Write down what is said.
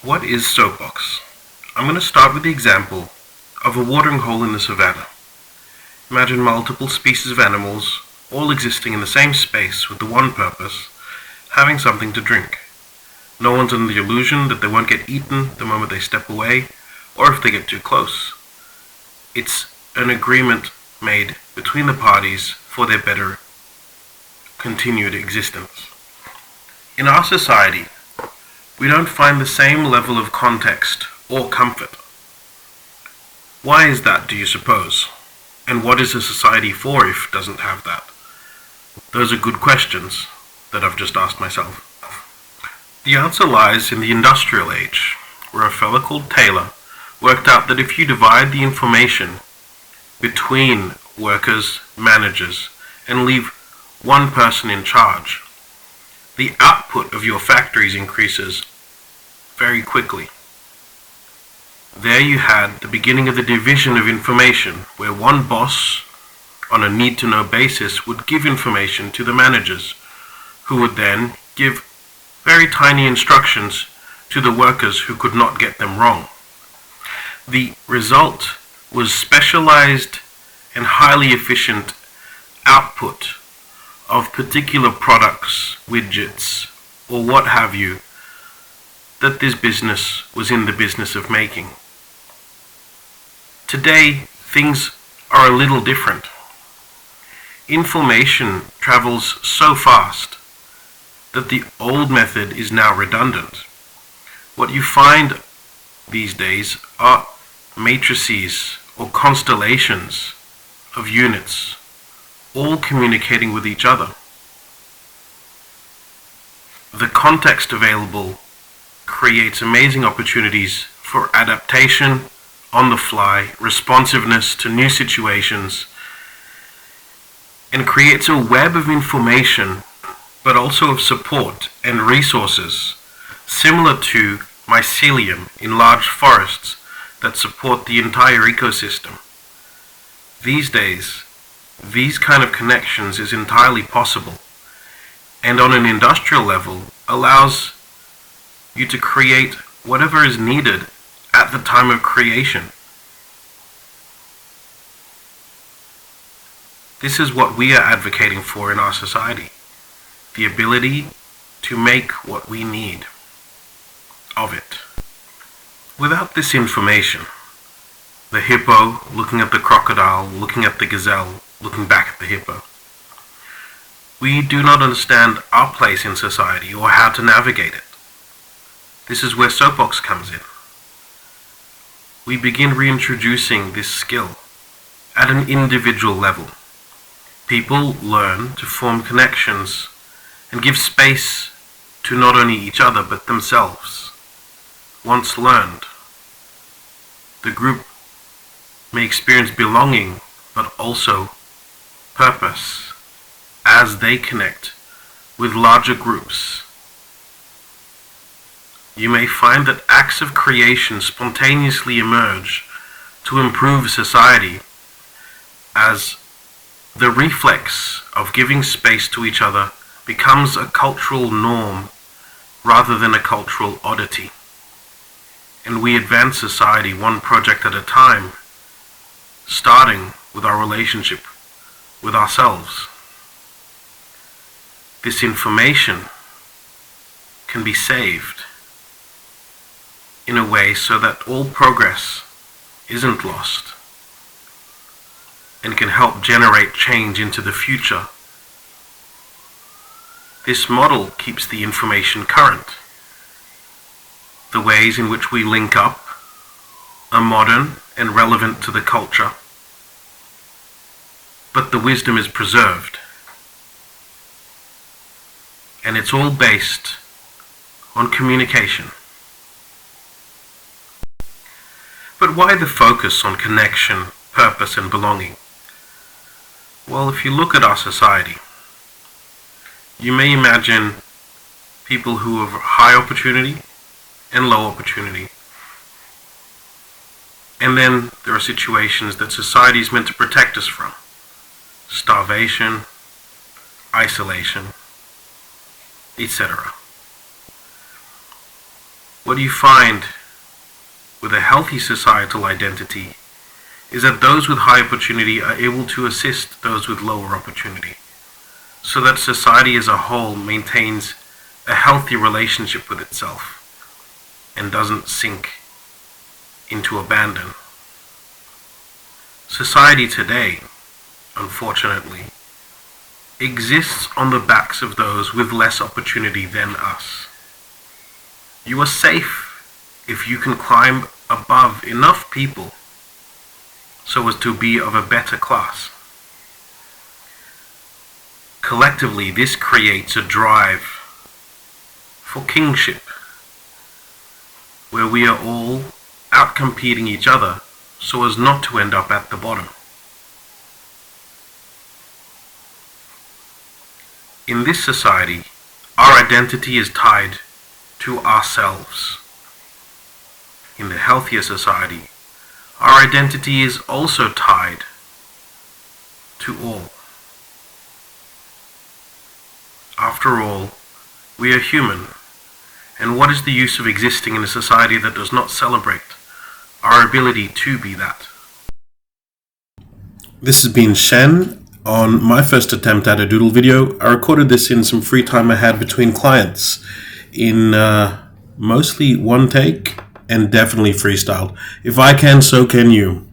What is Soapbox? I'm going to start with the example of a watering hole in the savannah. Imagine multiple species of animals all existing in the same space with the one purpose, having something to drink. No one's under the illusion that they won't get eaten the moment they step away, or if they get too close. It's an agreement made between the parties for their better continued existence. In our society, we don't find the same level of context or comfort. Why is that, do you suppose? And what is a society for if it doesn't have that? Those are good questions that I've just asked myself. The answer lies in the industrial age, where a fellow called Taylor worked out that if you divide the information between workers, managers, and leave one person in charge, the output of your factories increases very quickly. There you had the beginning of the division of information, where one boss, on a need-to-know basis, would give information to the managers, who would then give very tiny instructions to the workers who could not get them wrong. The result was specialized and highly efficient output of particular products, widgets, or what have you, that this business was in the business of making. Today, things are a little different. Information travels so fast that the old method is now redundant. What you find these days are matrices or constellations of units, all communicating with each other. The context available creates amazing opportunities for adaptation, on the fly, responsiveness to new situations, and creates a web of information, but also of support and resources, similar to mycelium in large forests that support the entire ecosystem. These days, these kind of connections is entirely possible, and on an industrial level allows you to create whatever is needed at the time of creation. This is what we are advocating for in our society, the ability to make what we need of it. Without this information, the hippo looking at the crocodile, looking at the gazelle, looking back at the hippo, we do not understand our place in society or how to navigate it. This is where Soapbox comes in. We begin reintroducing this skill at an individual level. People learn to form connections and give space to not only each other but themselves. Once learned, the group may experience belonging but also purpose as they connect with larger groups. You may find that acts of creation spontaneously emerge to improve society as the reflex of giving space to each other becomes a cultural norm rather than a cultural oddity. And we advance society one project at a time, starting with our relationship with ourselves. This information can be saved in a way so that all progress isn't lost and can help generate change into the future. This model keeps the information current. The ways in which we link up are modern and relevant to the culture, but the wisdom is preserved. And it's all based on communication. But why the focus on connection, purpose, and belonging? Well, if you look at our society, you may imagine people who have high opportunity and low opportunity. And then there are situations that society is meant to protect us from. Starvation, isolation, etc. What you find with a healthy societal identity is that those with high opportunity are able to assist those with lower opportunity, so that society as a whole maintains a healthy relationship with itself and doesn't sink into abandon. Society today, unfortunately, exists on the backs of those with less opportunity than us. You are safe if you can climb above enough people so as to be of a better class. Collectively, this creates a drive for kingship, where we are all outcompeting each other so as not to end up at the bottom. In this society, our identity is tied to ourselves. In the healthier society, our identity is also tied to all. After all, we are human, and what is the use of existing in a society that does not celebrate our ability to be that? This has been Shen on my first attempt at a doodle video. I recorded this in some free time I had between clients in mostly one take and definitely freestyled. If I can, so can you.